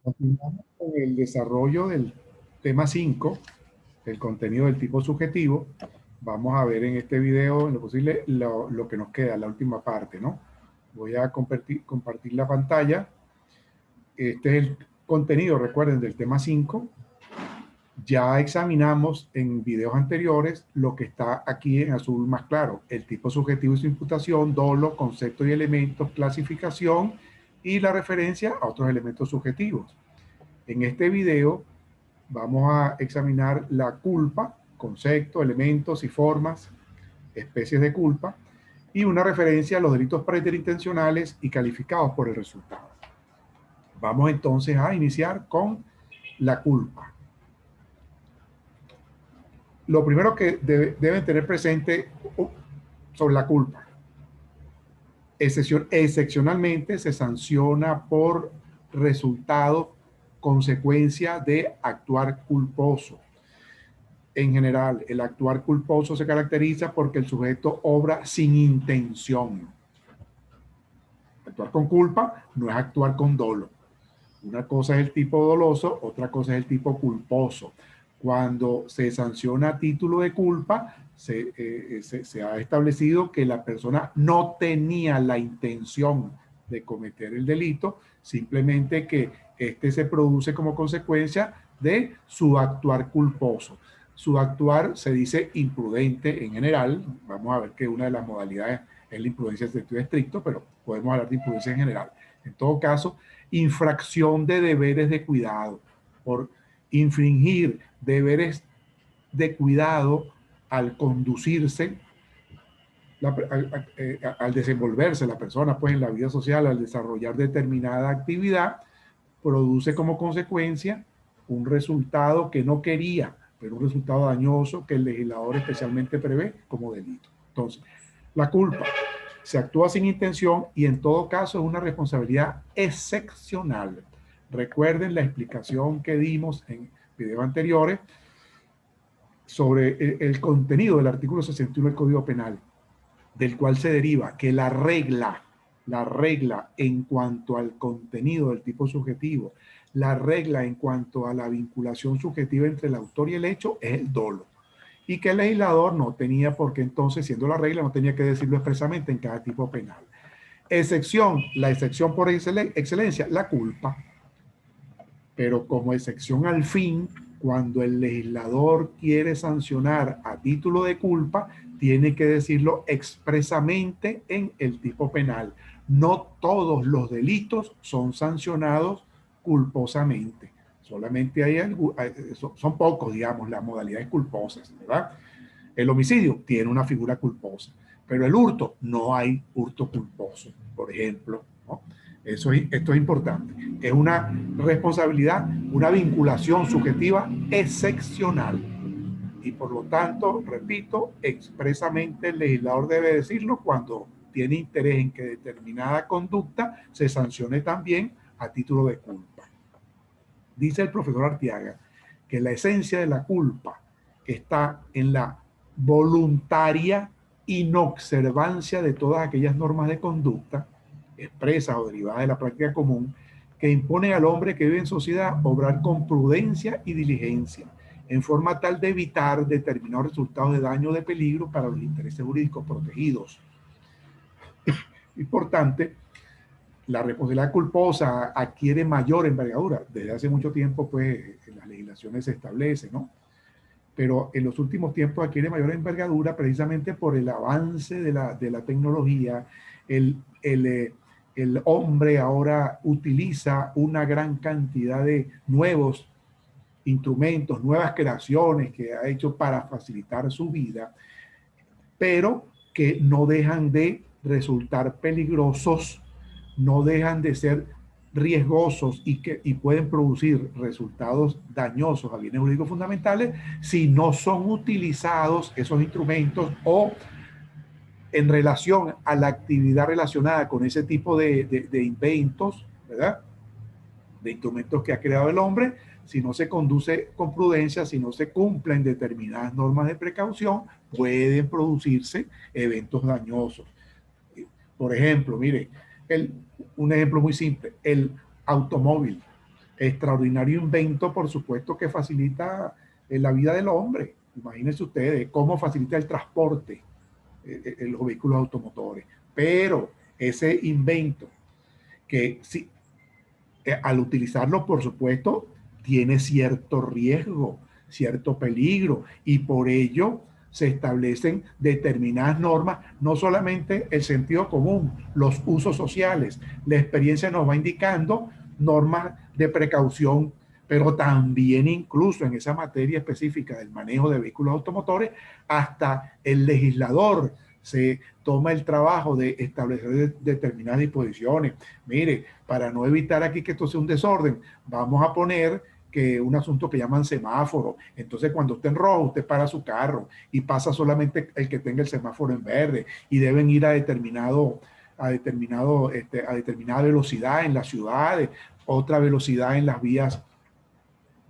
Continuamos con el desarrollo del tema 5, el contenido del tipo subjetivo. Vamos a ver en este video, en lo posible, lo que nos queda, la última parte, ¿no? Voy a compartir la pantalla. Este es el contenido, recuerden, del tema 5. Ya examinamos en videos anteriores lo que está aquí en azul más claro, el tipo subjetivo y su imputación, dolo, conceptos y elementos, clasificación y la referencia a otros elementos subjetivos. En este video vamos a examinar la culpa, concepto, elementos y formas, especies de culpa, y una referencia a los delitos preterintencionales y calificados por el resultado. Vamos entonces a iniciar con la culpa. Lo primero que deben tener presente sobre la culpa. Excepcionalmente se sanciona por resultado, consecuencia de actuar culposo. En general, el actuar culposo se caracteriza porque el sujeto obra sin intención. Actuar con culpa no es actuar con dolo. Una cosa es el tipo doloso, otra cosa es el tipo culposo. Cuando se sanciona a título de culpa, se ha establecido que la persona no tenía la intención de cometer el delito, simplemente que este se produce como consecuencia de su actuar culposo. Su actuar se dice imprudente en general. Vamos a ver que una de las modalidades es la imprudencia en sentido estricto, pero podemos hablar de imprudencia en general. En todo caso, infracción de deberes de cuidado, por infringir deberes de cuidado al conducirse, al desenvolverse la persona pues en la vida social, al desarrollar determinada actividad, produce como consecuencia un resultado que no quería, pero un resultado dañoso que el legislador especialmente prevé como delito. Entonces, la culpa se actúa sin intención y en todo caso es una responsabilidad excepcional. Recuerden la explicación que dimos en videos anteriores sobre el contenido del artículo 61 del Código Penal, del cual se deriva que la regla en cuanto al contenido del tipo subjetivo, la regla en cuanto a la vinculación subjetiva entre el autor y el hecho es el dolo. Y que el legislador no tenía por qué entonces, siendo la regla, no tenía que decirlo expresamente en cada tipo penal. Excepción, la excepción por excelencia, la culpa. Pero como excepción al fin, cuando el legislador quiere sancionar a título de culpa, tiene que decirlo expresamente en el tipo penal. No todos los delitos son sancionados culposamente. Solamente son pocos, digamos, las modalidades culposas, ¿verdad? El homicidio tiene una figura culposa, pero el hurto, no hay hurto culposo, por ejemplo, ¿no? Esto es importante. Es una responsabilidad, una vinculación subjetiva excepcional. Y por lo tanto, repito, expresamente el legislador debe decirlo cuando tiene interés en que determinada conducta se sancione también a título de culpa. Dice el profesor Artiaga que la esencia de la culpa está en la voluntaria inobservancia de todas aquellas normas de conducta expresas o derivadas de la práctica común que imponen al hombre que vive en sociedad obrar con prudencia y diligencia en forma tal de evitar determinados resultados de daño o de peligro para los intereses jurídicos protegidos. Importante, la responsabilidad culposa adquiere mayor envergadura. Desde hace mucho tiempo, pues, en las legislaciones se establece, ¿no? Pero en los últimos tiempos adquiere mayor envergadura precisamente por el avance de la tecnología. El hombre ahora utiliza una gran cantidad de nuevos instrumentos, nuevas creaciones que ha hecho para facilitar su vida, pero que no dejan de resultar peligrosos, no dejan de ser riesgosos y pueden producir resultados dañosos a bienes jurídicos fundamentales si no son utilizados esos instrumentos o en relación a la actividad relacionada con ese tipo de inventos, ¿verdad? De instrumentos que ha creado el hombre, si no se conduce con prudencia, si no se cumplen determinadas normas de precaución, pueden producirse eventos dañosos. Por ejemplo, mire, un ejemplo muy simple, el automóvil. Extraordinario invento, por supuesto, que facilita la vida del hombre. Imagínense ustedes cómo facilita el transporte en los vehículos automotores. Pero ese invento, que sí, al utilizarlo, por supuesto, tiene cierto riesgo, cierto peligro, y por ello se establecen determinadas normas, no solamente el sentido común, los usos sociales. La experiencia nos va indicando normas de precaución, pero también incluso en esa materia específica del manejo de vehículos automotores, hasta el legislador se toma el trabajo de establecer determinadas disposiciones. Mire, para no evitar aquí que esto sea un desorden, vamos a poner que un asunto que llaman semáforo. Entonces, cuando esté en rojo, usted para su carro y pasa solamente el que tenga el semáforo en verde, y deben ir a determinada velocidad en las ciudades, otra velocidad en las vías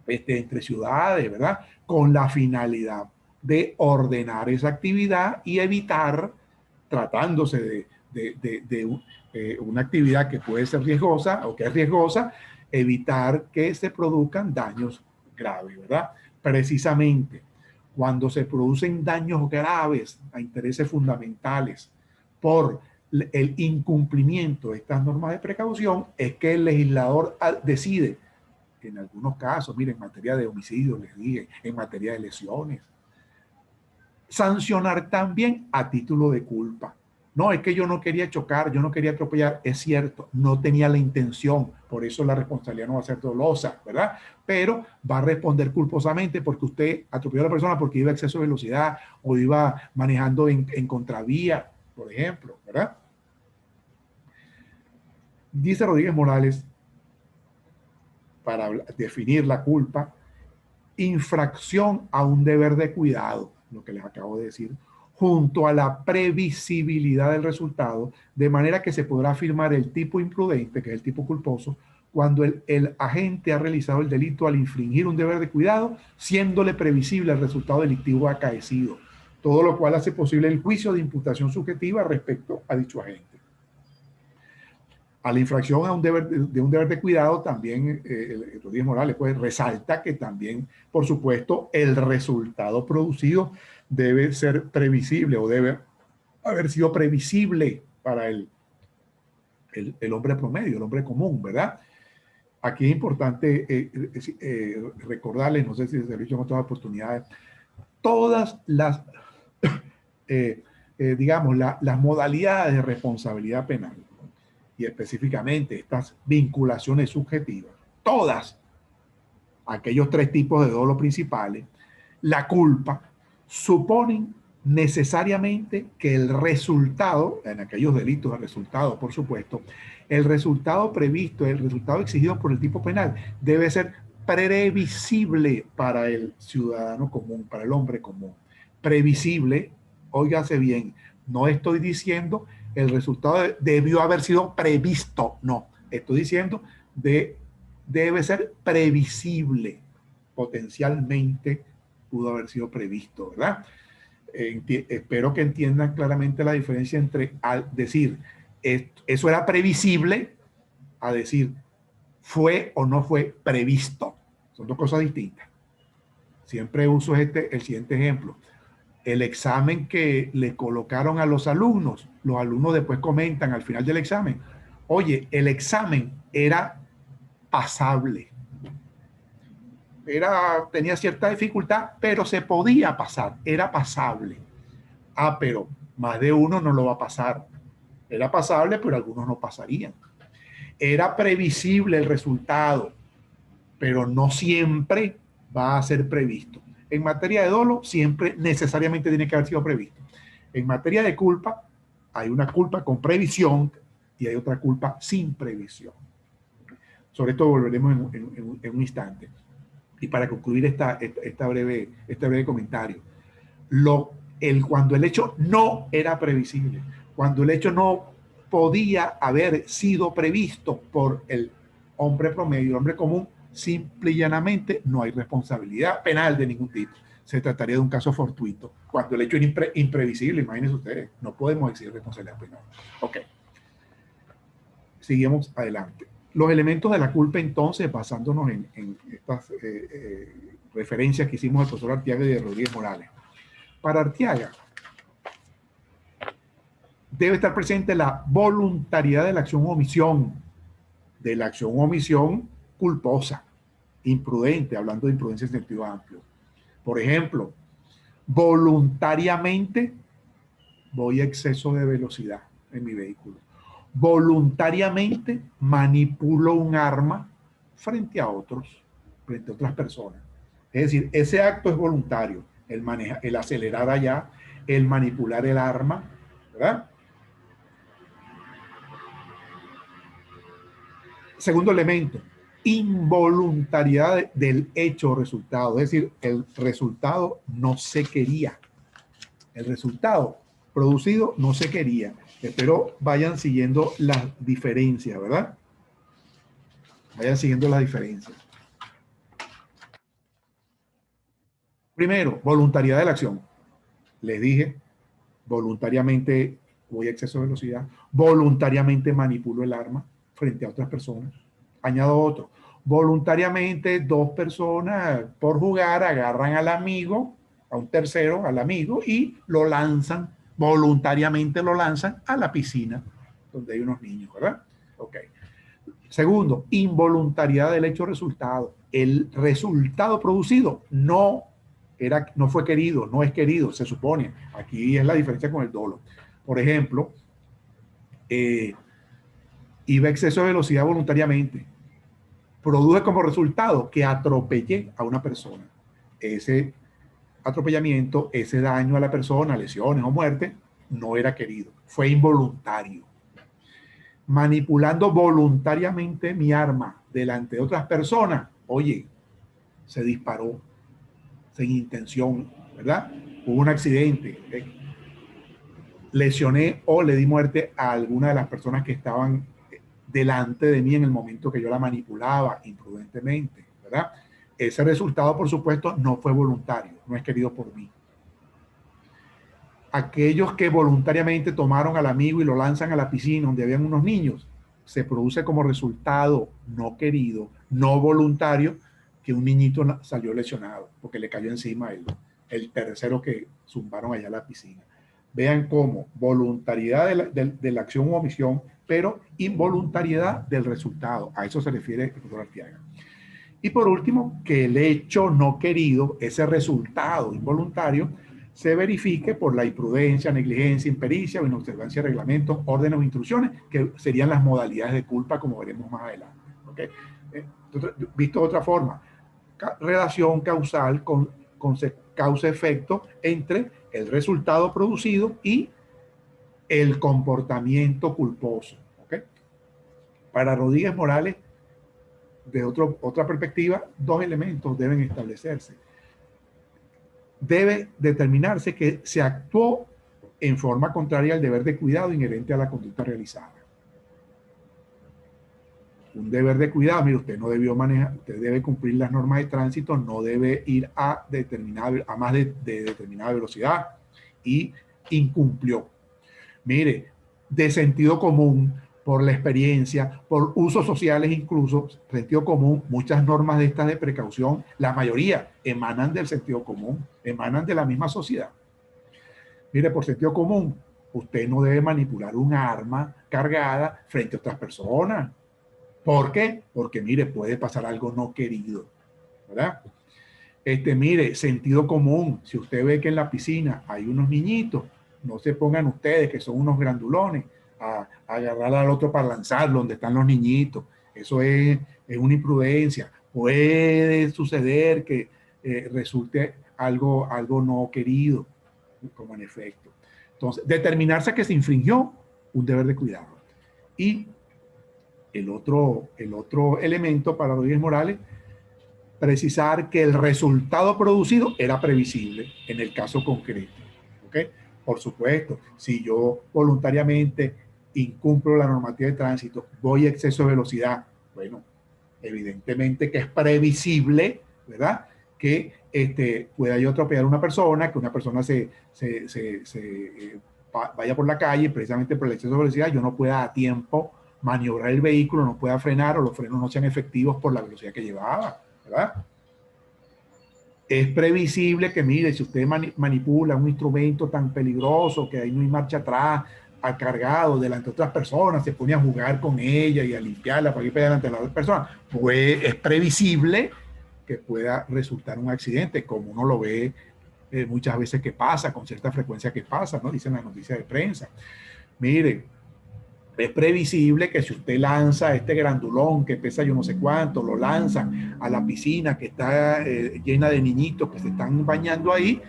entre ciudades, ¿verdad? Con la finalidad de ordenar esa actividad y evitar, tratándose de una actividad que puede ser riesgosa o que es riesgosa, evitar que se produzcan daños graves, ¿verdad? Precisamente cuando se producen daños graves a intereses fundamentales por el incumplimiento de estas normas de precaución, es que el legislador decide, en algunos casos, miren, en materia de homicidio, les dije, en materia de lesiones, sancionar también a título de culpa. No, es que yo no quería chocar, yo no quería atropellar, es cierto, no tenía la intención, por eso la responsabilidad no va a ser dolosa, ¿verdad? Pero va a responder culposamente porque usted atropelló a la persona porque iba a exceso de velocidad o iba manejando en contravía, por ejemplo, ¿verdad? Dice Rodríguez Morales, para definir la culpa: infracción a un deber de cuidado, lo que les acabo de decir, junto a la previsibilidad del resultado, de manera que se podrá afirmar el tipo imprudente, que es el tipo culposo, cuando el agente ha realizado el delito al infringir un deber de cuidado, siéndole previsible el resultado delictivo acaecido, todo lo cual hace posible el juicio de imputación subjetiva respecto a dicho agente. A la infracción a un deber de cuidado también Rodríguez Morales pues resalta que también, por supuesto, el resultado producido debe ser previsible o debe haber sido previsible para el hombre promedio, el hombre común, ¿verdad? Aquí es importante recordarles, no sé si se lo he dicho en otras oportunidades, todas las, digamos, las modalidades de responsabilidad penal, y específicamente estas vinculaciones subjetivas, todas aquellos tres tipos de dolo principales, la culpa, suponen necesariamente que el resultado, en aquellos delitos, el resultado, por supuesto, el resultado previsto, el resultado exigido por el tipo penal, debe ser previsible para el ciudadano común, para el hombre común. Previsible, óigase bien, no estoy diciendo el resultado debió haber sido previsto, no, estoy diciendo debe ser previsible, potencialmente pudo haber sido previsto, ¿verdad? Espero que entiendan claramente la diferencia entre al decir eso era previsible a decir fue o no fue previsto. Son dos cosas distintas. Siempre uso el siguiente ejemplo. El examen que le colocaron a los alumnos después comentan al final del examen: oye, el examen era pasable. Tenía cierta dificultad, pero se podía pasar, era pasable. Ah, pero más de uno no lo va a pasar. Era pasable, pero algunos no pasarían. Era previsible el resultado, pero no siempre va a ser previsto. En materia de dolo, siempre necesariamente tiene que haber sido previsto. En materia de culpa, hay una culpa con previsión y hay otra culpa sin previsión. Sobre esto volveremos en un instante. Y para concluir este breve comentario, cuando el hecho no era previsible, cuando el hecho no podía haber sido previsto por el hombre promedio, el hombre común, simple y llanamente no hay responsabilidad penal de ningún tipo. Se trataría de un caso fortuito. Cuando el hecho es imprevisible, imagínense ustedes, no podemos exigir responsabilidad penal. Ok. Seguimos adelante. Los elementos de la culpa, entonces, basándonos en estas referencias que hicimos del profesor Arteaga y de Rodríguez Morales. Para Arteaga, debe estar presente la voluntariedad de la acción o omisión, culposa, imprudente, hablando de imprudencia en sentido amplio. Por ejemplo, voluntariamente voy a exceso de velocidad en mi vehículo. Voluntariamente manipulo un arma frente a otros, frente a otras personas. Es decir, ese acto es voluntario, el acelerar allá, el manipular el arma, ¿verdad? Segundo elemento, involuntariedad del hecho o resultado, es decir, el resultado no se quería. El resultado producido no se quería. Espero vayan siguiendo las diferencias, ¿verdad? Vayan siguiendo las diferencias. Primero, voluntariedad de la acción. Les dije, voluntariamente voy a exceso de velocidad, voluntariamente manipulo el arma frente a otras personas. Añado otro, voluntariamente dos personas por jugar agarran al amigo, a un tercero, al amigo, y lo lanzan, voluntariamente lo lanzan a la piscina donde hay unos niños, ¿verdad? Ok. Segundo, involuntariedad del hecho resultado. El resultado producido no fue querido, no es querido, se supone. Aquí es la diferencia con el dolo. Por ejemplo, iba a exceso de velocidad voluntariamente. Produce como resultado que atropellé a una persona. Ese atropellamiento, ese daño a la persona, lesiones o muerte, no era querido, fue involuntario. Manipulando voluntariamente mi arma delante de otras personas, oye, se disparó sin intención, ¿verdad? Hubo un accidente, lesioné o le di muerte a alguna de las personas que estaban delante de mí en el momento que yo la manipulaba imprudentemente, ¿verdad? Ese resultado, por supuesto, no fue voluntario, no es querido por mí. Aquellos que voluntariamente tomaron al amigo y lo lanzan a la piscina donde habían unos niños, se produce como resultado no querido, no voluntario, que un niñito salió lesionado porque le cayó encima el tercero que zumbaron allá a la piscina. Vean cómo voluntariedad de la acción u omisión, pero involuntariedad del resultado. A eso se refiere el doctor Arteaga. Y por último, que el hecho no querido, ese resultado involuntario, se verifique por la imprudencia, negligencia, impericia o inobservancia de reglamentos, órdenes o instrucciones, que serían las modalidades de culpa, como veremos más adelante. ¿Okay? Visto de otra forma, relación causal con causa-efecto entre el resultado producido y el comportamiento culposo. ¿Okay? Para Rodríguez Morales, de otra perspectiva, dos elementos deben establecerse. Debe determinarse que se actuó en forma contraria al deber de cuidado inherente a la conducta realizada. Un deber de cuidado, mire, usted no debió manejar, usted debe cumplir las normas de tránsito, no debe ir a más de determinada velocidad, y incumplió. Mire, de sentido común, por la experiencia, por usos sociales incluso, sentido común, muchas normas de estas de precaución, la mayoría emanan del sentido común, emanan de la misma sociedad. Mire, por sentido común, usted no debe manipular un arma cargada frente a otras personas. ¿Por qué? Porque, mire, puede pasar algo no querido, ¿verdad? Mire, sentido común, si usted ve que en la piscina hay unos niñitos, no se pongan ustedes, que son unos grandulones, a agarrar al otro para lanzarlo donde están los niñitos. Eso es una imprudencia. Puede suceder que resulte algo no querido, como en efecto. Entonces, determinarse que se infringió un deber de cuidado. Y el otro elemento para Rodríguez Morales, precisar que el resultado producido era previsible en el caso concreto. ¿Okay? Por supuesto, si yo voluntariamente incumplo la normativa de tránsito, voy a exceso de velocidad, bueno, evidentemente que es previsible, ¿verdad? Que pueda yo atropellar a una persona, que una persona vaya por la calle, precisamente por el exceso de velocidad, yo no pueda a tiempo maniobrar el vehículo, no pueda frenar o los frenos no sean efectivos por la velocidad que llevaba, ¿verdad? Es previsible que, mire, si usted manipula un instrumento tan peligroso que ahí no hay marcha atrás, ha cargado delante de otras personas, se pone a jugar con ella y a limpiarla para ir delante de las otras personas, pues es previsible que pueda resultar un accidente, como uno lo ve muchas veces que pasa, con cierta frecuencia que pasa, ¿no? Dicen las noticias de prensa. Mire, es previsible que si usted lanza este grandulón que pesa yo no sé cuánto, lo lanzan a la piscina que está llena de niñitos que se están bañando ahí,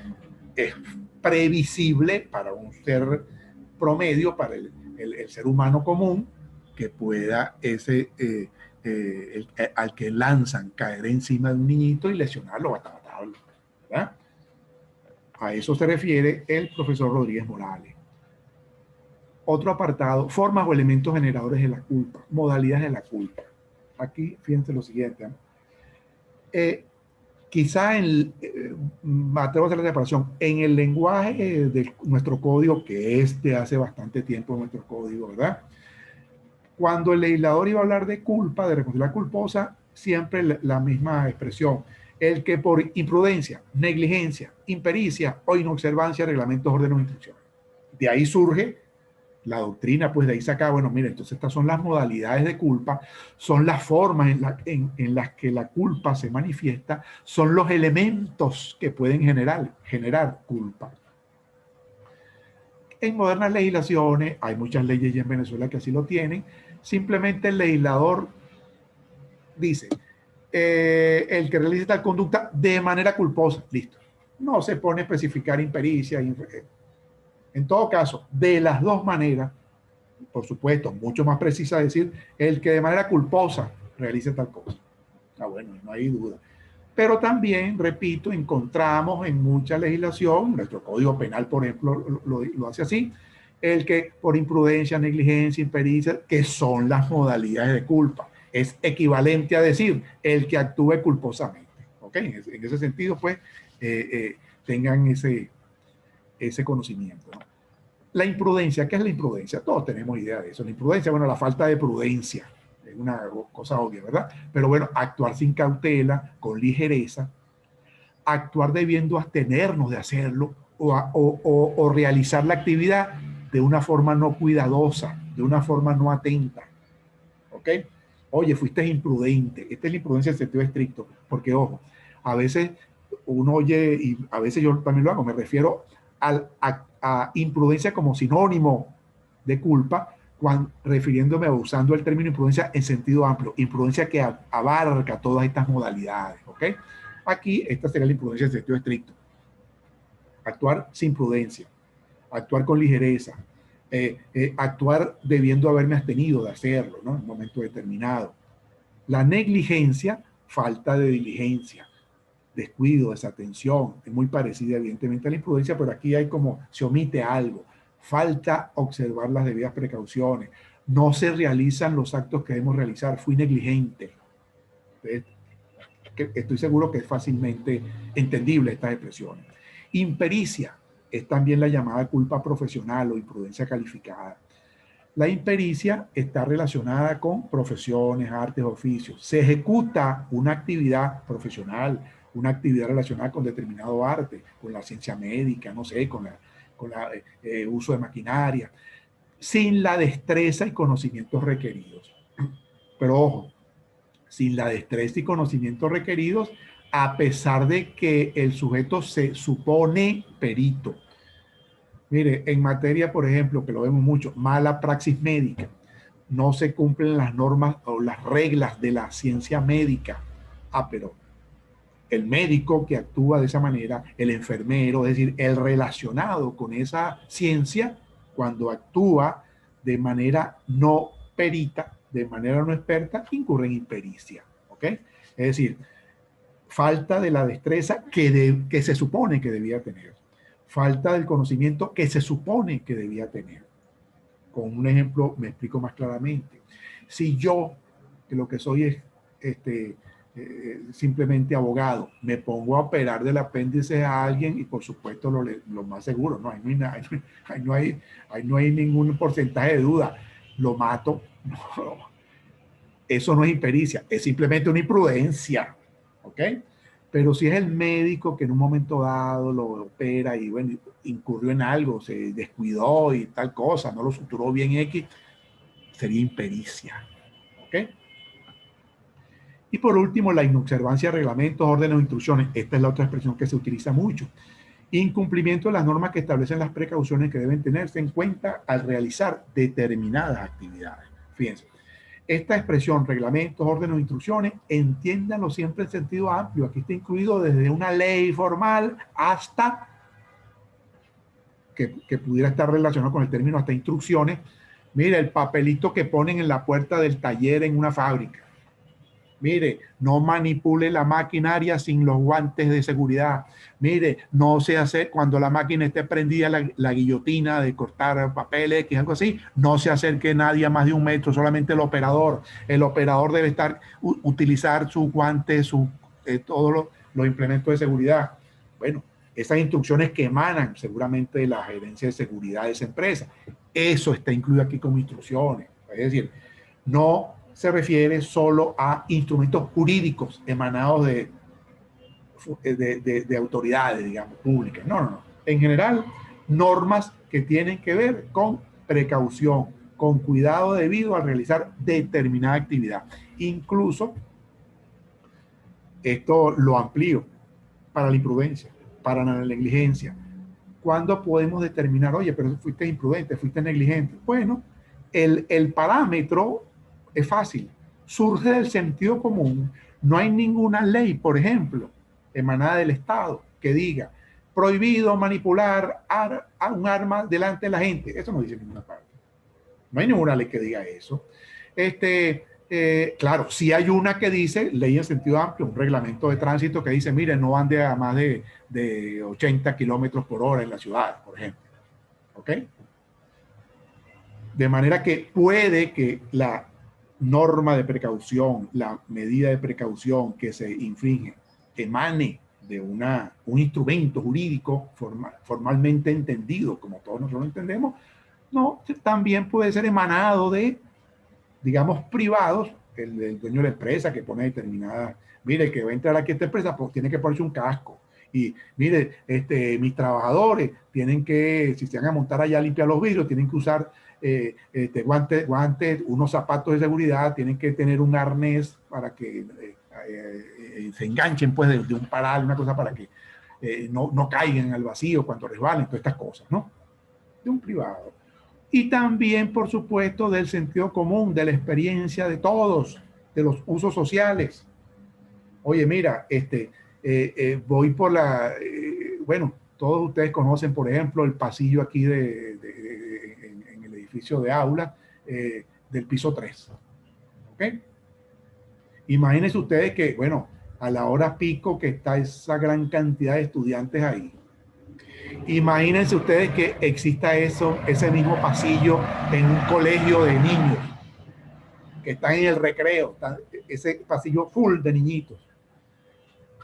es previsible para un ser promedio, para el ser humano común, que pueda al que lanzan caer encima de un niñito y lesionarlo hasta matarlo, ¿verdad? A eso se refiere el profesor Rodríguez Morales. Otro apartado, formas o elementos generadores de la culpa, modalidades de la culpa. Aquí, fíjense lo siguiente. Quizá me atrevo a hacer la separación, en el lenguaje de nuestro código, que es de hace bastante tiempo nuestro código, ¿verdad? Cuando el legislador iba a hablar de culpa, de responsabilidad culposa, siempre la misma expresión. El que por imprudencia, negligencia, impericia o inobservancia de reglamentos, órdenes o instrucciones. De ahí surge la doctrina, pues de ahí saca, bueno, mire, entonces estas son las modalidades de culpa, son las formas en las que la culpa se manifiesta, son los elementos que pueden generar culpa. En modernas legislaciones, hay muchas leyes ya en Venezuela que así lo tienen, simplemente el legislador dice, el que realice tal conducta de manera culposa, listo. No se pone a especificar impericia. En todo caso, de las dos maneras, por supuesto, mucho más precisa decir, el que de manera culposa realice tal cosa. Ah, bueno, no hay duda. Pero también, repito, encontramos en mucha legislación, nuestro Código Penal, por ejemplo, lo hace así, el que por imprudencia, negligencia, impericia, que son las modalidades de culpa. Es equivalente a decir el que actúe culposamente. ¿Ok? En ese sentido, pues, tengan ese conocimiento, ¿no? La imprudencia, ¿qué es la imprudencia? Todos tenemos idea de eso. La imprudencia, bueno, la falta de prudencia, es una cosa obvia, ¿verdad? Pero bueno, actuar sin cautela, con ligereza, actuar debiendo abstenernos de hacerlo o realizar la actividad de una forma no cuidadosa, de una forma no atenta, ¿ok? Oye, fuiste imprudente. Esta es la imprudencia en sentido estricto, porque ojo, a veces uno oye, y a veces yo también lo hago, me refiero a imprudencia como sinónimo de culpa, refiriéndome o usando el término imprudencia en sentido amplio, imprudencia que abarca todas estas modalidades, ¿ok? Aquí esta sería la imprudencia en sentido estricto. Actuar sin prudencia, actuar con ligereza, actuar debiendo haberme abstenido de hacerlo, ¿no? En un momento determinado. La negligencia, falta de diligencia, descuido, desatención, es muy parecida evidentemente a la imprudencia, pero aquí hay como, se omite algo, falta observar las debidas precauciones, no se realizan los actos que debemos realizar, fui negligente. Entonces, estoy seguro que es fácilmente entendible estas expresiones. Impericia es también la llamada culpa profesional o imprudencia calificada. La impericia está relacionada con profesiones, artes, oficios. Se ejecuta una actividad profesional, una actividad relacionada con determinado arte, con la ciencia médica, no sé, con el uso de maquinaria, sin la destreza y conocimientos requeridos. Pero ojo, sin la destreza y conocimientos requeridos, a pesar de que el sujeto se supone perito. Mire, en materia, por ejemplo, que lo vemos mucho, mala praxis médica, no se cumplen las normas o las reglas de la ciencia médica. Ah, pero el médico que actúa de esa manera, el enfermero, es decir, el relacionado con esa ciencia, cuando actúa de manera no perita, de manera no experta, incurre en impericia. ¿Ok? Es decir, falta de la destreza que se supone que debía tener, falta del conocimiento que se supone que debía tener. Con un ejemplo me explico más claramente. Si yo, que lo que soy es simplemente abogado, me pongo a operar del apéndice a alguien y por supuesto lo más seguro, no, ahí no hay ningún porcentaje de duda, lo mato No, eso no es impericia, es simplemente una imprudencia, ¿ok? Pero si es el médico que en un momento dado lo opera y, bueno, incurrió en algo, se descuidó y tal cosa, no lo suturó bien X, sería impericia, ¿ok? Y por último, la inobservancia de reglamentos, órdenes o instrucciones. Esta es la otra expresión que se utiliza mucho. Incumplimiento de las normas que establecen las precauciones que deben tenerse en cuenta al realizar determinadas actividades. Fíjense, esta expresión, reglamentos, órdenes o instrucciones, entiéndanlo siempre en sentido amplio. Aquí está incluido desde una ley formal hasta que pudiera estar relacionado con el término hasta instrucciones. Mira, el papelito que ponen en la puerta del taller en una fábrica. Mire, no manipule la maquinaria sin los guantes de seguridad. Mire, no se hace cuando la máquina esté prendida, la guillotina de cortar papeles, que algo así, no se acerque nadie a más de 1 metro, solamente el operador. El operador debe utilizar sus guantes, todos los implementos de seguridad. Bueno, esas instrucciones que emanan seguramente de la gerencia de seguridad de esa empresa. Eso está incluido aquí como instrucciones. Es decir, no se refiere solo a instrumentos jurídicos emanados de autoridades, digamos, públicas. No, no, no. En general, normas que tienen que ver con precaución, con cuidado debido al realizar determinada actividad. Incluso, esto lo amplío para la imprudencia, para la negligencia. ¿Cuándo podemos determinar, oye, pero fuiste imprudente, fuiste negligente? Bueno, el parámetro es fácil, surge del sentido común. No hay ninguna ley, por ejemplo, emanada del Estado, que diga prohibido manipular a un arma delante de la gente. Eso no dice en ninguna parte. No hay ninguna ley que diga eso. Claro, sí hay una que dice, ley en sentido amplio, un reglamento de tránsito que dice, mire, no ande a más de 80 kilómetros por hora en la ciudad, por ejemplo. ¿Ok? De manera que puede que la norma de precaución, la medida de precaución que se infringe, emane de un instrumento jurídico formalmente entendido, como todos nosotros lo entendemos, no, también puede ser emanado de, digamos, privados, el dueño de la empresa que pone determinada, mire, que va a entrar aquí a esta empresa, pues tiene que ponerse un casco. Y mire, mis trabajadores tienen que, si se van a montar allá a limpiar los vidrios, tienen que usar guantes, unos zapatos de seguridad, tienen que tener un arnés para que se enganchen pues de un paral, una cosa para que no caigan al vacío cuando resbalen, todas estas cosas, ¿no? De un privado. Y también, por supuesto, del sentido común, de la experiencia de todos, de los usos sociales. Oye, mira, voy por bueno, todos ustedes conocen, por ejemplo, el pasillo aquí en el edificio de aula del piso 3. ¿Ok? Imagínense ustedes que, bueno, a la hora pico que está esa gran cantidad de estudiantes ahí. Imagínense ustedes que exista ese mismo pasillo en un colegio de niños que están en el recreo, ese pasillo full de niñitos.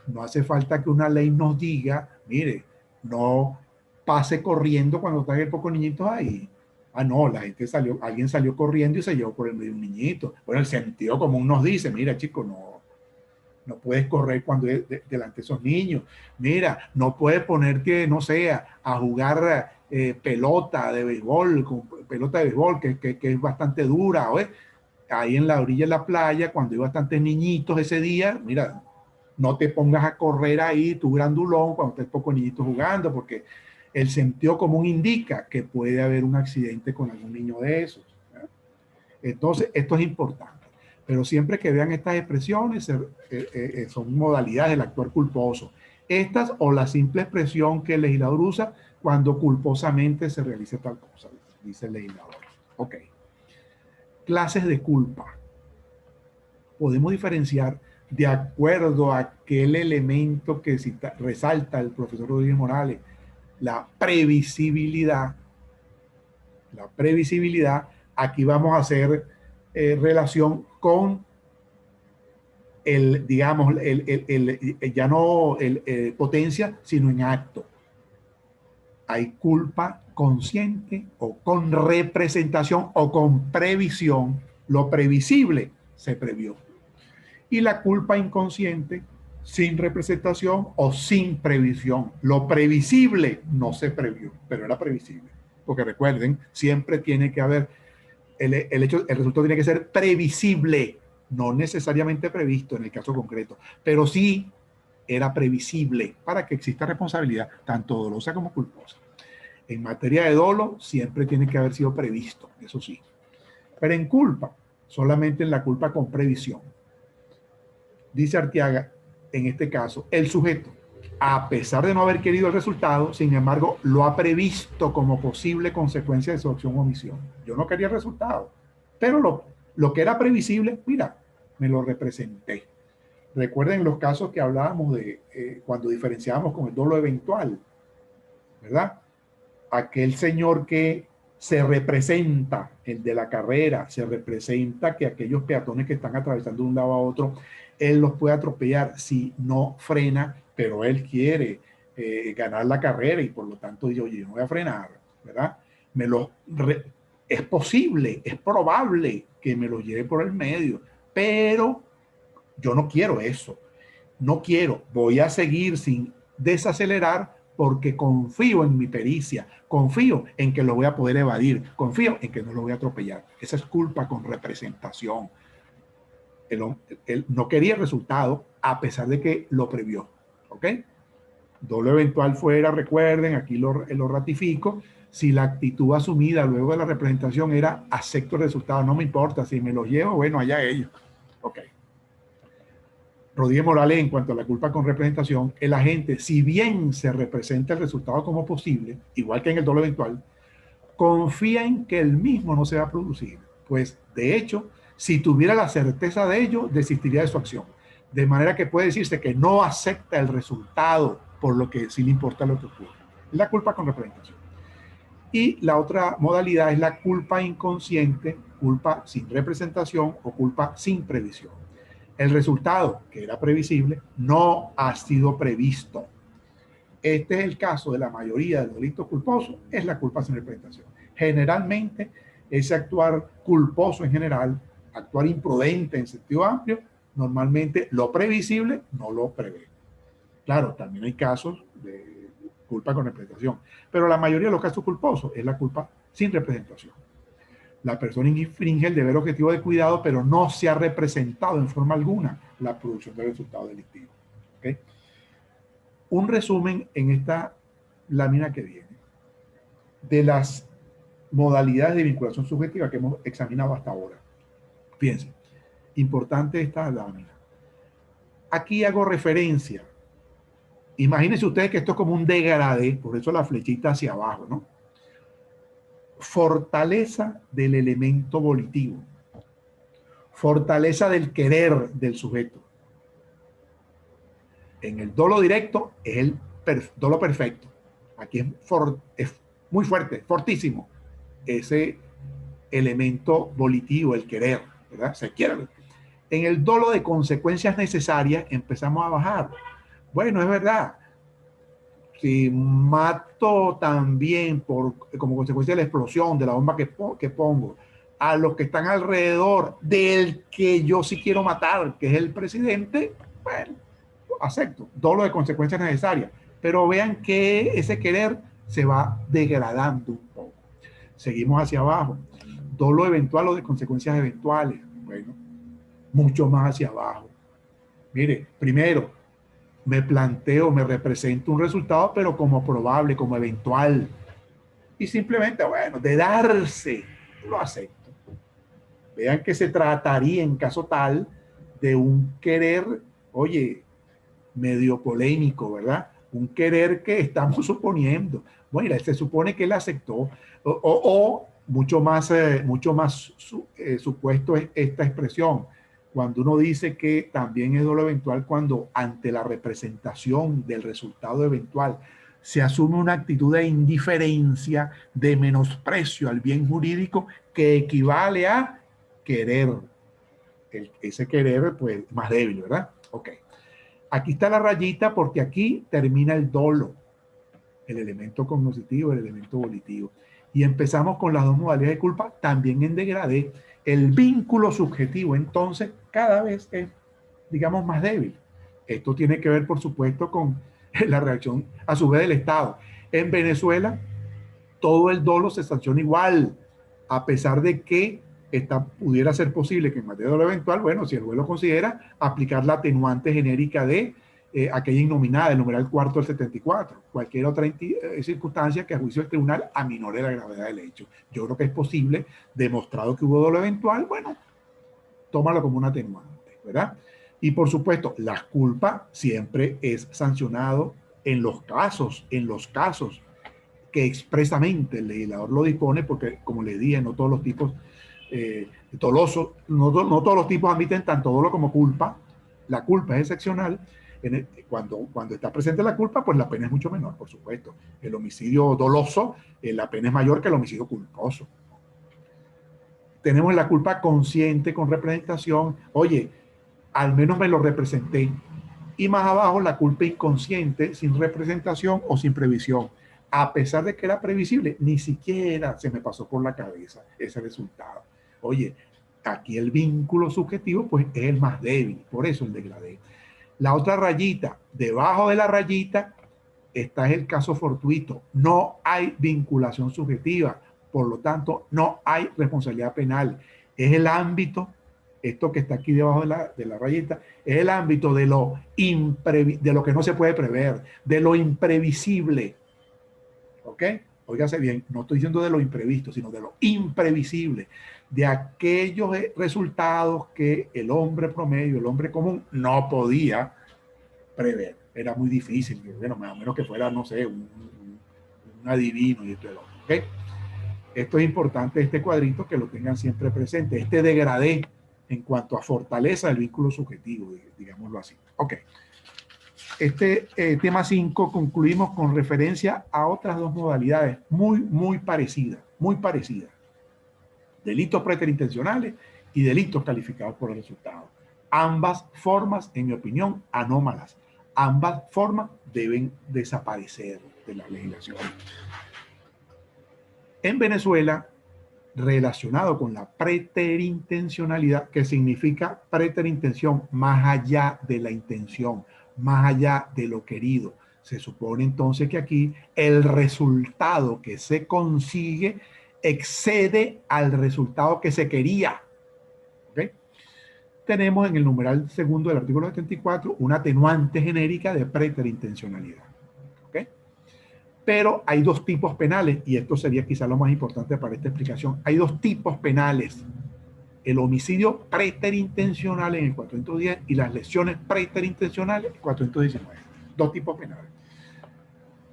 No hace falta que una ley nos diga, mire, no pase corriendo cuando están pocos niñitos ahí. Ah, no, alguien salió corriendo y se llevó por el medio un niñito. Bueno, el sentido común nos dice, mira, chico, no puedes correr cuando delante de esos niños. Mira, no puedes ponerte, no sé, a jugar pelota de béisbol, que es bastante dura. ¿Ves? Ahí en la orilla de la playa, cuando hay bastantes niñitos ese día, mira, no te pongas a correr ahí, tu grandulón, cuando estés pocos niñitos jugando, porque el sentido común indica que puede haber un accidente con algún niño de esos. ¿Verdad? Entonces, esto es importante. Pero siempre que vean estas expresiones, son modalidades del actuar culposo. Estas o la simple expresión que el legislador usa cuando culposamente se realice tal cosa, dice el legislador. Ok. Clases de culpa. Podemos diferenciar de acuerdo a aquel elemento que resalta el profesor Rodríguez Morales, la previsibilidad. La previsibilidad, aquí vamos a hacer relación con digamos, ya no potencia, sino en acto. Hay culpa consciente o con representación o con previsión, Lo previsible se previó. Y la culpa inconsciente, sin representación o sin previsión. Lo previsible no se previó, pero era previsible. Porque recuerden, siempre tiene que haber, el resultado tiene que ser previsible, no necesariamente previsto en el caso concreto, pero sí era previsible para que exista responsabilidad, tanto dolosa como culposa. En materia de dolo, siempre tiene que haber sido previsto, eso sí. Pero en culpa, solamente en la culpa con previsión. Dice Arteaga, en este caso, el sujeto, a pesar de no haber querido el resultado, sin embargo, lo ha previsto como posible consecuencia de su acción o omisión. Yo no quería el resultado, pero lo que era previsible, mira, me lo representé. Recuerden los casos que hablábamos de cuando diferenciábamos con el dolo eventual, ¿verdad? Aquel señor que se representa, el de la carrera, se representa que aquellos peatones que están atravesando de un lado a otro, él los puede atropellar si no frena, pero él quiere ganar la carrera y por lo tanto dice, oye, yo no voy a frenar, ¿verdad? Es posible, es probable que me lo lleve por el medio, pero yo no quiero eso. No quiero, voy a seguir sin desacelerar porque confío en mi pericia, confío en que lo voy a poder evadir, confío en que no lo voy a atropellar. Esa es culpa con representación. Él no quería el resultado a pesar de que lo previó. ¿Ok? Dolo eventual fuera, recuerden, aquí lo ratifico, si la actitud asumida luego de la representación era acepto el resultado, no me importa, si me lo llevo, bueno, allá ellos. Ok. Rodríguez Morales, en cuanto a la culpa con representación, el agente, si bien se representa el resultado como posible, igual que en el dolo eventual, confía en que el mismo no se va a producir. Pues, de hecho, si tuviera la certeza de ello, desistiría de su acción. De manera que puede decirse que no acepta el resultado, por lo que sí le importa lo que ocurre. Es la culpa con representación. Y la otra modalidad es la culpa inconsciente, culpa sin representación o culpa sin previsión. El resultado, que era previsible, no ha sido previsto. Este es el caso de la mayoría de los delitos culposos, es la culpa sin representación. Generalmente, ese actuar culposo en general, actuar imprudente en sentido amplio, normalmente lo previsible no lo prevé. Claro, también hay casos de culpa con representación, pero la mayoría de los casos culposos es la culpa sin representación. La persona infringe el deber objetivo de cuidado, pero no se ha representado en forma alguna la producción del resultado delictivo. ¿Okay? Un resumen en esta lámina que viene de las modalidades de vinculación subjetiva que hemos examinado hasta ahora. Fíjense, importante esta lámina. Aquí hago referencia. Imagínense ustedes que esto es como un degradé, por eso la flechita hacia abajo, ¿no? Fortaleza del elemento volitivo. Fortaleza del querer del sujeto. En el dolo directo es el dolo perfecto. Aquí es muy fuerte, fortísimo. Ese elemento volitivo, el querer, ¿verdad? Se quiere. En el dolo de consecuencias necesarias empezamos a bajar. Bueno, es verdad. Si mato también como consecuencia de la explosión, de la bomba que pongo, a los que están alrededor del que yo sí quiero matar, que es el presidente, bueno, acepto, dolo de consecuencias necesarias. Pero vean que ese querer se va degradando un poco. Seguimos hacia abajo. Dolo eventual o de consecuencias eventuales. Bueno, mucho más hacia abajo. Mire, primero, me planteo, me represento un resultado, pero como probable, como eventual. Y simplemente, bueno, de darse, lo acepto. Vean que se trataría en caso tal de un querer, oye, medio polémico, ¿verdad? Un querer que estamos suponiendo. Bueno, se supone que él aceptó. O mucho más supuesto es esta expresión. Cuando uno dice que también es dolo eventual cuando ante la representación del resultado eventual se asume una actitud de indiferencia, de menosprecio al bien jurídico que equivale a querer. Ese querer, pues, más débil, ¿verdad? Ok. Aquí está la rayita porque aquí termina el dolo, el elemento cognoscitivo, el elemento volitivo. y empezamos con las dos modalidades de culpa, también en degradé, el vínculo subjetivo entonces cada vez es, digamos, más débil. Esto tiene que ver, por supuesto, con la reacción a su vez del Estado. En Venezuela, todo el dolo se sanciona igual, a pesar de que pudiera ser posible que en materia de dolo eventual, bueno, si el juez lo considera, aplicar la atenuante genérica de aquella innominada, el numeral cuarto del 74, cualquier otra circunstancia que a juicio del tribunal aminore la gravedad del hecho. Yo creo que es posible, demostrado que hubo dolo eventual, bueno, tómalo como un atenuante, ¿verdad? Y por supuesto, la culpa siempre es sancionado en los casos que expresamente el legislador lo dispone, porque como le dije, no todos los tipos dolosos, no todos los tipos admiten tanto dolo como culpa. La culpa es excepcional. Cuando está presente la culpa, pues la pena es mucho menor, por supuesto. El homicidio doloso, la pena es mayor que el homicidio culposo. Tenemos la culpa consciente con representación. Oye, al menos me lo representé. Y más abajo la culpa inconsciente, sin representación o sin previsión. A pesar de que era previsible, ni siquiera se me pasó por la cabeza ese resultado. Oye, aquí el vínculo subjetivo pues es el más débil, por eso el degradé. La otra rayita, debajo de la rayita, está el caso fortuito. No hay vinculación subjetiva, por lo tanto, no hay responsabilidad penal. Es el ámbito, esto que está aquí debajo de la rayita, es el ámbito de lo que no se puede prever, de lo imprevisible. ¿Ok? Óigase bien, no estoy diciendo de lo imprevisto, sino de lo imprevisible, de aquellos resultados que el hombre promedio, el hombre común, no podía prever. Era muy difícil, bueno, más o menos que fuera, no sé, un adivino y esto y lo otro. ¿Ok? Esto es importante, este cuadrito, que lo tengan siempre presente. Este degradé en cuanto a fortaleza del vínculo subjetivo, digámoslo así. Ok. Este tema 5 concluimos con referencia a otras dos modalidades muy parecidas, muy parecidas. Delitos preterintencionales y delitos calificados por el resultado. Ambas formas, en mi opinión, anómalas. Ambas formas deben desaparecer de la legislación. En Venezuela, relacionado con la preterintencionalidad, que significa preterintención más allá de la intención, más allá de lo querido. Se supone entonces que aquí el resultado que se consigue excede al resultado que se quería. ¿Okay? Tenemos en el numeral segundo del artículo 74 una atenuante genérica de preterintencionalidad. ¿Okay? Pero hay dos tipos penales, y esto sería quizá lo más importante para esta explicación. Hay dos tipos penales: el homicidio preterintencional en el 410 y las lesiones preterintencionales en el 419. Dos tipos penales.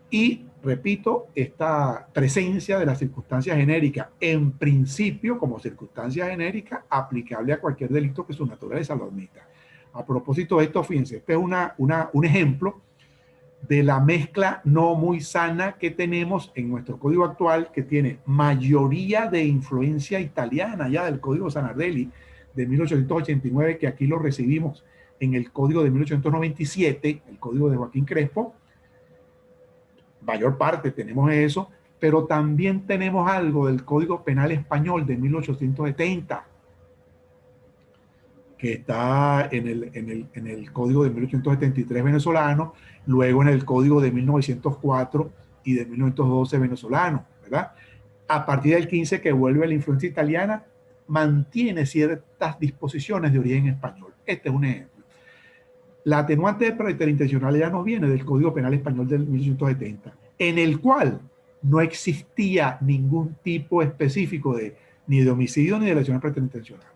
Y, repito, esta presencia de la circunstancia genérica, en principio, como circunstancia genérica, aplicable a cualquier delito que su naturaleza lo admita. A propósito de esto, fíjense, este es un ejemplo de la mezcla no muy sana que tenemos en nuestro código actual, que tiene mayoría de influencia italiana, ya del código Zanardelli de 1889, que aquí lo recibimos en el código de 1897, el código de Joaquín Crespo. Mayor parte tenemos eso, pero también tenemos algo del Código Penal Español de 1870, que está en el Código de 1873 venezolano, luego en el Código de 1904 y de 1912 venezolano, ¿verdad? A partir del 15, que vuelve la influencia italiana, mantiene ciertas disposiciones de origen español. Este es un ejemplo. La atenuante de preterintencionalidad nos viene del Código Penal Español del 1870, en el cual no existía ningún tipo específico ni de homicidio ni de lesiones preterintencionales.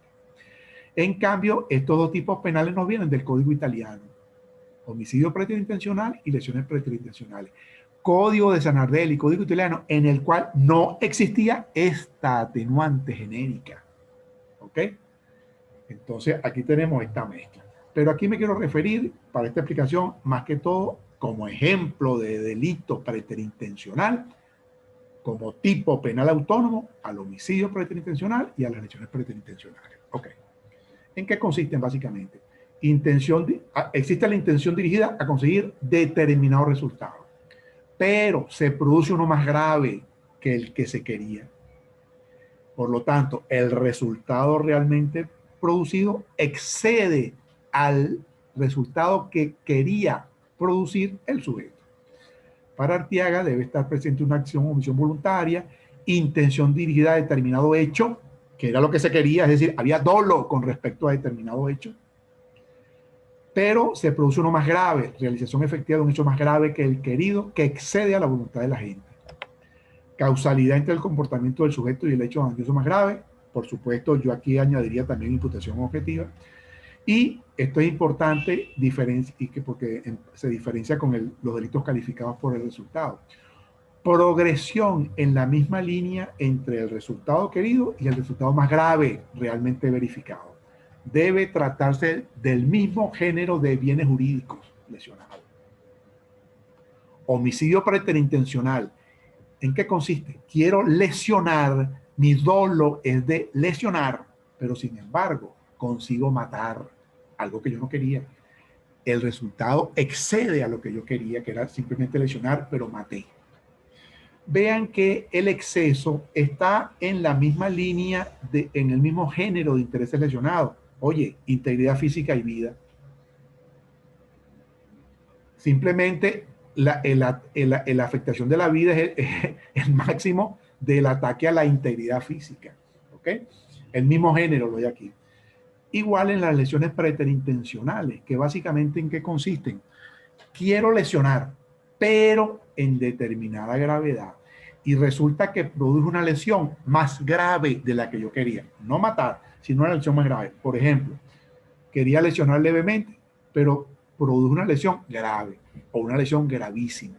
En cambio, estos dos tipos penales nos vienen del Código Italiano: homicidio preterintencional y lesiones preterintencionales. Código de Zanardelli, Código Italiano, en el cual no existía esta atenuante genérica. ¿Ok? Entonces, aquí tenemos esta mezcla. Pero aquí me quiero referir, para esta explicación, más que todo, como ejemplo de delito preterintencional, como tipo penal autónomo, al homicidio preterintencional y a las lesiones preterintencionales. Ok. ¿En qué consisten básicamente? Existe la intención dirigida a conseguir determinado resultado, pero se produce uno más grave, que el que se quería. Por lo tanto, el resultado realmente producido excede al resultado que quería producir el sujeto. Para Arteaga debe estar presente una acción o omisión voluntaria, intención dirigida a determinado hecho, que era lo que se quería, es decir, había dolo con respecto a determinado hecho, pero se produce uno más grave, realización efectiva de un hecho más grave que el querido, que excede a la voluntad de la gente. Causalidad entre el comportamiento del sujeto y el hecho grandioso más grave, por supuesto, yo aquí añadiría también imputación objetiva. Y esto es importante porque se diferencia con los delitos calificados por el resultado. Progresión en la misma línea entre el resultado querido y el resultado más grave realmente verificado. Debe tratarse del mismo género de bienes jurídicos lesionados. Homicidio preterintencional. ¿En qué consiste? Quiero lesionar, mi dolo es de lesionar, pero sin embargo consigo matar, algo que yo no quería. El resultado excede a lo que yo quería, que era simplemente lesionar, pero maté. Vean que el exceso está en la misma línea, en el mismo género de intereses lesionados. Oye, integridad física y vida. Simplemente la afectación de la vida es el máximo del ataque a la integridad física. ¿Ok? El mismo género lo hay aquí. Igual en las lesiones preterintencionales, que básicamente ¿en qué consisten? Quiero lesionar, pero en determinada gravedad. Y resulta que produce una lesión más grave de la que yo quería. No matar, sino una lesión más grave. Por ejemplo, quería lesionar levemente, pero produce una lesión grave o una lesión gravísima.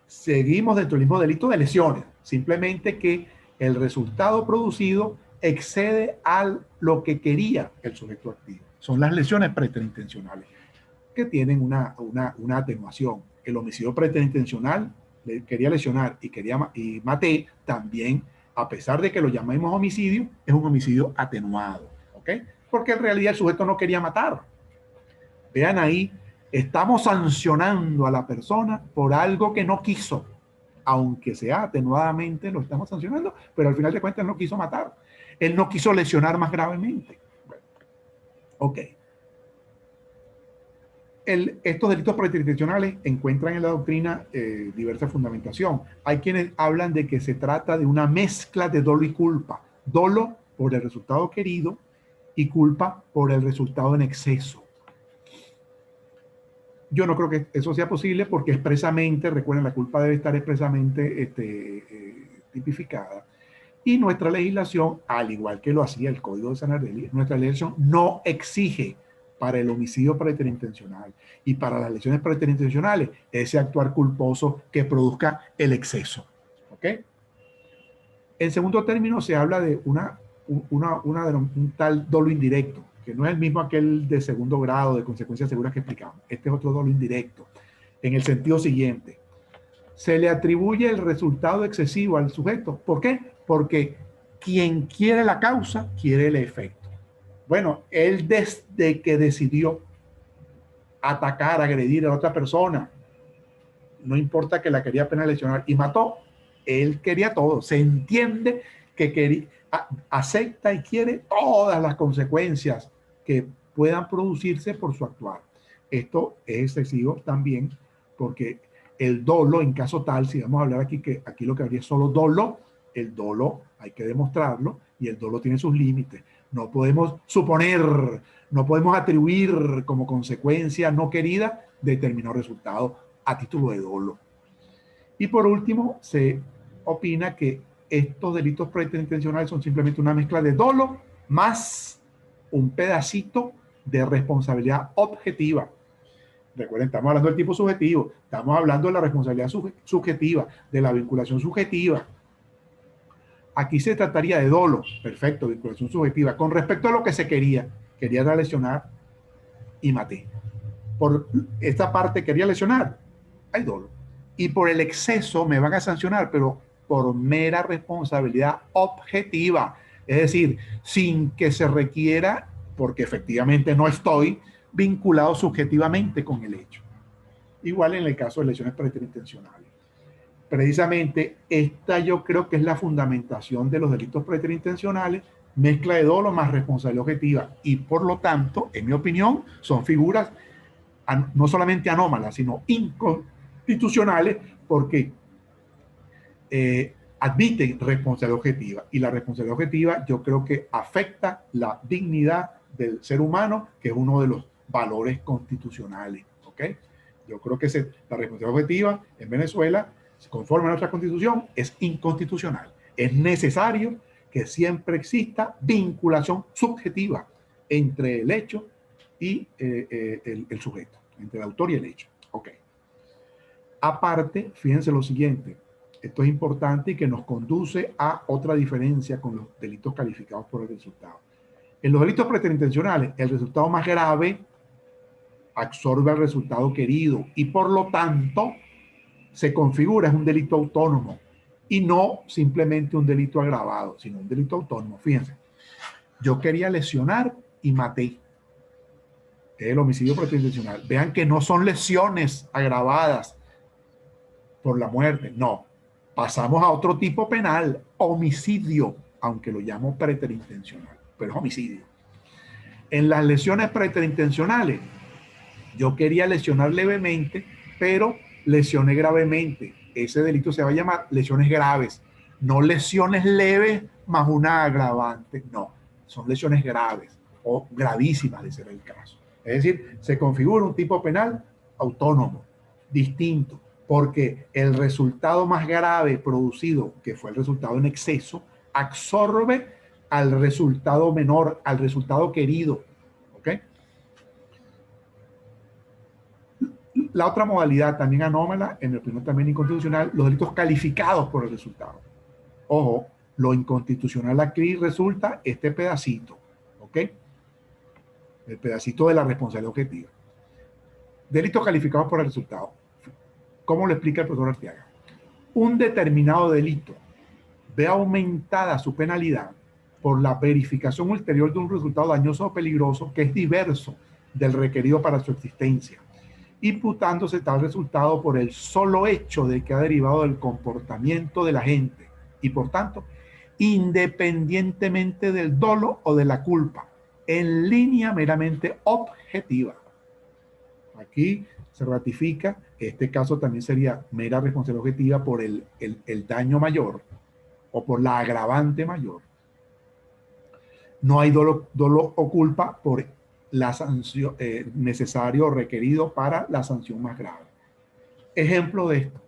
Seguimos dentro del mismo delito de lesiones, simplemente que el resultado producido excede a lo que quería el sujeto activo. Son las lesiones preterintencionales que tienen una atenuación. El homicidio preterintencional, quería lesionar y maté, también, a pesar de que lo llamemos homicidio, es un homicidio atenuado, ¿ok? Porque en realidad el sujeto no quería matar. Vean ahí, estamos sancionando a la persona por algo que no quiso, aunque sea atenuadamente lo estamos sancionando, pero al final de cuentas no quiso matar. Él no quiso lesionar más gravemente. Bueno, ok. Estos delitos preterintencionales encuentran en la doctrina diversa fundamentación. Hay quienes hablan de que se trata de una mezcla de dolo y culpa. Dolo por el resultado querido y culpa por el resultado en exceso. Yo no creo que eso sea posible porque expresamente, recuerden, la culpa debe estar expresamente tipificada. Y nuestra legislación, al igual que lo hacía el Código de Sanardelli, nuestra legislación no exige para el homicidio preterintencional y para las lesiones preterintencionales ese actuar culposo que produzca el exceso. ¿Ok? En segundo término, se habla de un tal dolo indirecto, que no es el mismo aquel de segundo grado de consecuencias seguras que explicamos. Este es otro dolo indirecto, en el sentido siguiente. Se le atribuye el resultado excesivo al sujeto. ¿Por qué? Porque quien quiere la causa, quiere el efecto. Bueno, él desde que decidió atacar, agredir a otra persona, no importa que la quería apenas lesionar, y mató, él quería todo. Se entiende que acepta y quiere todas las consecuencias que puedan producirse por su actuar. Esto es excesivo también porque el dolo, en caso tal, si vamos a hablar aquí, que aquí lo que habría es solo dolo, el dolo hay que demostrarlo y el dolo tiene sus límites. No podemos suponer, no podemos atribuir como consecuencia no querida determinado resultado a título de dolo. Y por último, se opina que estos delitos preterintencionales son simplemente una mezcla de dolo más un pedacito de responsabilidad objetiva. Recuerden, estamos hablando del tipo subjetivo, estamos hablando de la responsabilidad subjetiva, de la vinculación subjetiva. Aquí se trataría de dolo, perfecto, vinculación subjetiva, con respecto a lo que se quería lesionar y maté. Por esta parte quería lesionar, hay dolo. Y por el exceso me van a sancionar, pero por mera responsabilidad objetiva. Es decir, sin que se requiera, porque efectivamente no estoy vinculado subjetivamente con el hecho. Igual en el caso de lesiones preterintencionales. precisamente esta yo creo que es la fundamentación de los delitos preterintencionales, mezcla de dolo más responsabilidad objetiva, y por lo tanto, en mi opinión, son figuras no solamente anómalas, sino inconstitucionales, porque admiten responsabilidad objetiva, y la responsabilidad objetiva yo creo que afecta la dignidad del ser humano, que es uno de los valores constitucionales, ¿ok? Yo creo que la responsabilidad objetiva en Venezuela, conforme a nuestra constitución, es inconstitucional. Es necesario que siempre exista vinculación subjetiva entre el hecho y el sujeto, entre el autor y el hecho. Ok. Aparte, fíjense lo siguiente, esto es importante y que nos conduce a otra diferencia con los delitos calificados por el resultado. En los delitos preterintencionales, el resultado más grave absorbe el resultado querido y por lo tanto se configura, es un delito autónomo y no simplemente un delito agravado, sino un delito autónomo. Fíjense, yo quería lesionar y maté. Es el homicidio preterintencional. Vean que no son lesiones agravadas por la muerte, no. Pasamos a otro tipo penal, homicidio, aunque lo llamo preterintencional, pero es homicidio. En las lesiones preterintencionales, yo quería lesionar levemente, pero lesioné gravemente. Ese delito se va a llamar lesiones graves, no lesiones leves más una agravante, no, son lesiones graves o gravísimas de ser el caso. Es decir, se configura un tipo penal autónomo, distinto, porque el resultado más grave producido, que fue el resultado en exceso, absorbe al resultado menor, al resultado querido. ¿Ok? La otra modalidad también anómala, en mi opinión también inconstitucional, los delitos calificados por el resultado. Ojo, lo inconstitucional aquí resulta este pedacito, ¿ok? El pedacito de la responsabilidad objetiva. Delitos calificados por el resultado. ¿Cómo lo explica el profesor Arteaga? Un determinado delito ve aumentada su penalidad por la verificación ulterior de un resultado dañoso o peligroso que es diverso del requerido para su existencia, imputándose tal resultado por el solo hecho de que ha derivado del comportamiento de la gente y por tanto independientemente del dolo o de la culpa, en línea meramente objetiva. Aquí se ratifica, este caso también sería mera responsabilidad objetiva por el daño mayor o por la agravante mayor. No hay dolo o culpa por la sanción necesario o requerido para la sanción más grave. Ejemplo de esto.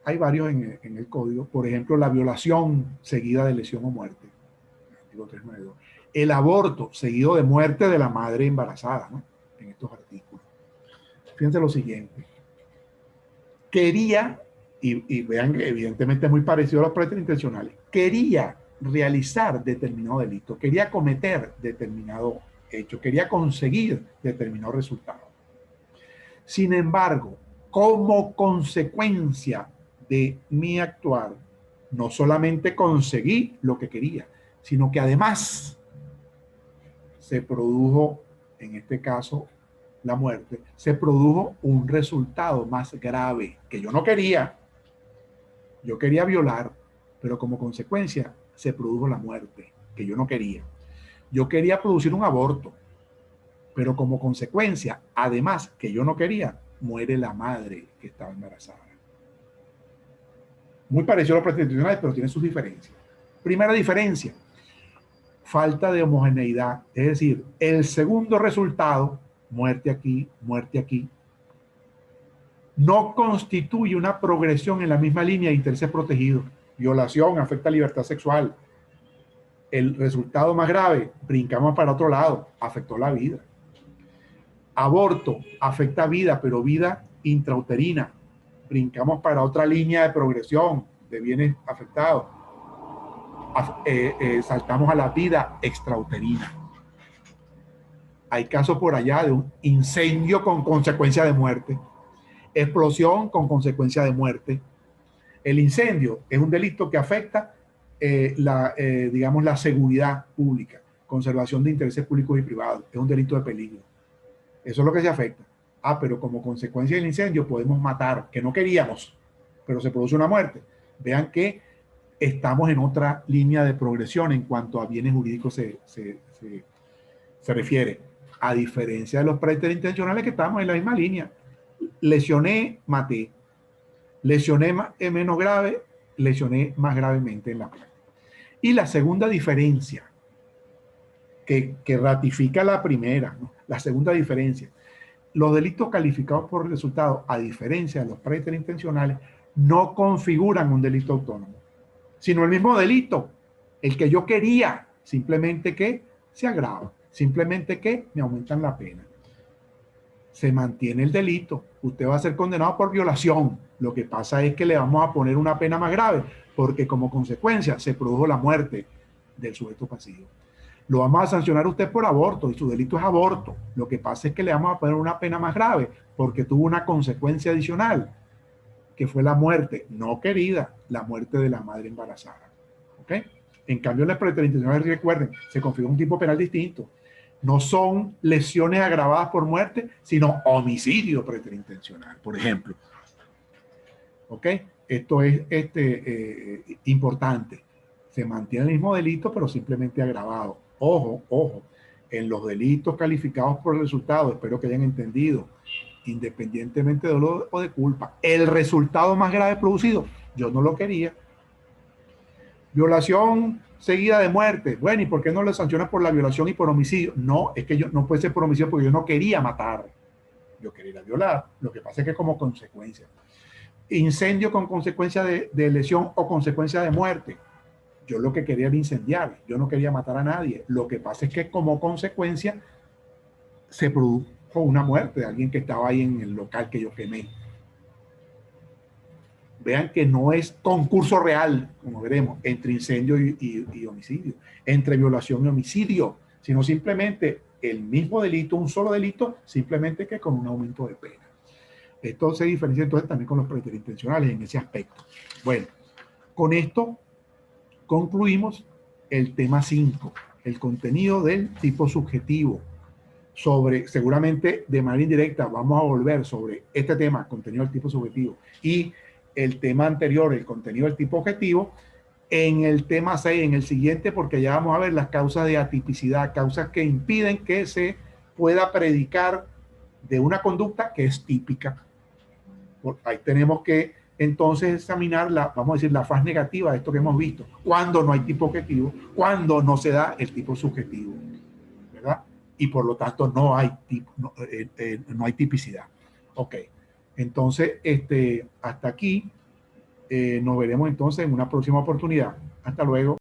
Hay varios en el código. Por ejemplo, la violación seguida de lesión o muerte. Artículo 392. El aborto seguido de muerte de la madre embarazada, ¿no? En estos artículos. Fíjense lo siguiente. Quería, y vean que evidentemente es muy parecido a los preterintencionales, quería realizar determinado delito, quería cometer determinado hecho, quería conseguir determinado resultado. Sin embargo, como consecuencia de mi actuar, no solamente conseguí lo que quería, sino que además se produjo, en este caso, la muerte, se produjo un resultado más grave que yo no quería. Yo quería violar, pero como consecuencia se produjo la muerte que yo no quería. Yo quería producir un aborto, pero como consecuencia, además que yo no quería, muere la madre que estaba embarazada. Muy parecido a los preterintencionales, pero tiene sus diferencias. Primera diferencia, falta de homogeneidad, es decir, el segundo resultado, muerte aquí, no constituye una progresión en la misma línea de intereses protegidos. Violación afecta libertad sexual. El resultado más grave, brincamos para otro lado, afectó la vida. Aborto afecta vida, pero vida intrauterina. Brincamos para otra línea de progresión de bienes afectados. Saltamos a la vida extrauterina. Hay casos por allá de un incendio con consecuencia de muerte, explosión con consecuencia de muerte. El incendio es un delito que afecta digamos, la seguridad pública, conservación de intereses públicos y privados. Es un delito de peligro. Eso es lo que se afecta. Pero como consecuencia del incendio podemos matar, que no queríamos, pero se produce una muerte. Vean que estamos en otra línea de progresión en cuanto a bienes jurídicos se refiere, a diferencia de los preterintencionales que estamos en la misma línea. Lesioné, maté. Lesioné menos grave, lesioné más gravemente en la práctica. Y la segunda diferencia, que ratifica la primera, ¿no? La segunda diferencia, los delitos calificados por resultado, a diferencia de los preterintencionales, no configuran un delito autónomo, sino el mismo delito, el que yo quería, simplemente que se agrava, simplemente que me aumentan la pena. Se mantiene el delito, usted va a ser condenado por violación, lo que pasa es que le vamos a poner una pena más grave, porque como consecuencia se produjo la muerte del sujeto pasivo. Lo vamos a sancionar usted por aborto y su delito es aborto. Lo que pasa es que le vamos a poner una pena más grave porque tuvo una consecuencia adicional, que fue la muerte, no querida, la muerte de la madre embarazada. ¿Ok? En cambio, en las preterintencionales, recuerden, se configura un tipo penal distinto. No son lesiones agravadas por muerte, sino homicidio preterintencional, por ejemplo. ¿Ok? Esto es importante. Se mantiene el mismo delito, pero simplemente agravado. Ojo, ojo, en los delitos calificados por el resultado, espero que hayan entendido, independientemente de dolor o de culpa, el resultado más grave producido, yo no lo quería. Violación seguida de muerte. Bueno, ¿y por qué no le sancionas por la violación y por homicidio? No, es que yo no puede ser por homicidio porque yo no quería matar. Yo quería ir a violar. Lo que pasa es que como consecuencia. Incendio con consecuencia de lesión o consecuencia de muerte. Yo lo que quería era incendiar. Yo no quería matar a nadie. Lo que pasa es que como consecuencia se produjo una muerte de alguien que estaba ahí en el local que yo quemé. Vean que no es concurso real, como veremos, entre incendio y homicidio, entre violación y homicidio, sino simplemente el mismo delito, un solo delito, simplemente que con un aumento de pena. Esto se diferencia entonces también con los preterintencionales en ese aspecto. Bueno, con esto concluimos el tema 5, el contenido del tipo subjetivo. Seguramente de manera indirecta vamos a volver sobre este tema, contenido del tipo subjetivo, y el tema anterior, el contenido del tipo objetivo, en el tema 6, en el siguiente, porque ya vamos a ver las causas de atipicidad, causas que impiden que se pueda predicar de una conducta que es típica. Ahí tenemos que entonces examinar vamos a decir, la faz negativa de esto que hemos visto, cuando no hay tipo objetivo, cuando no se da el tipo subjetivo, ¿verdad? Y por lo tanto no hay tipicidad. Ok, entonces hasta aquí nos veremos entonces en una próxima oportunidad. Hasta luego.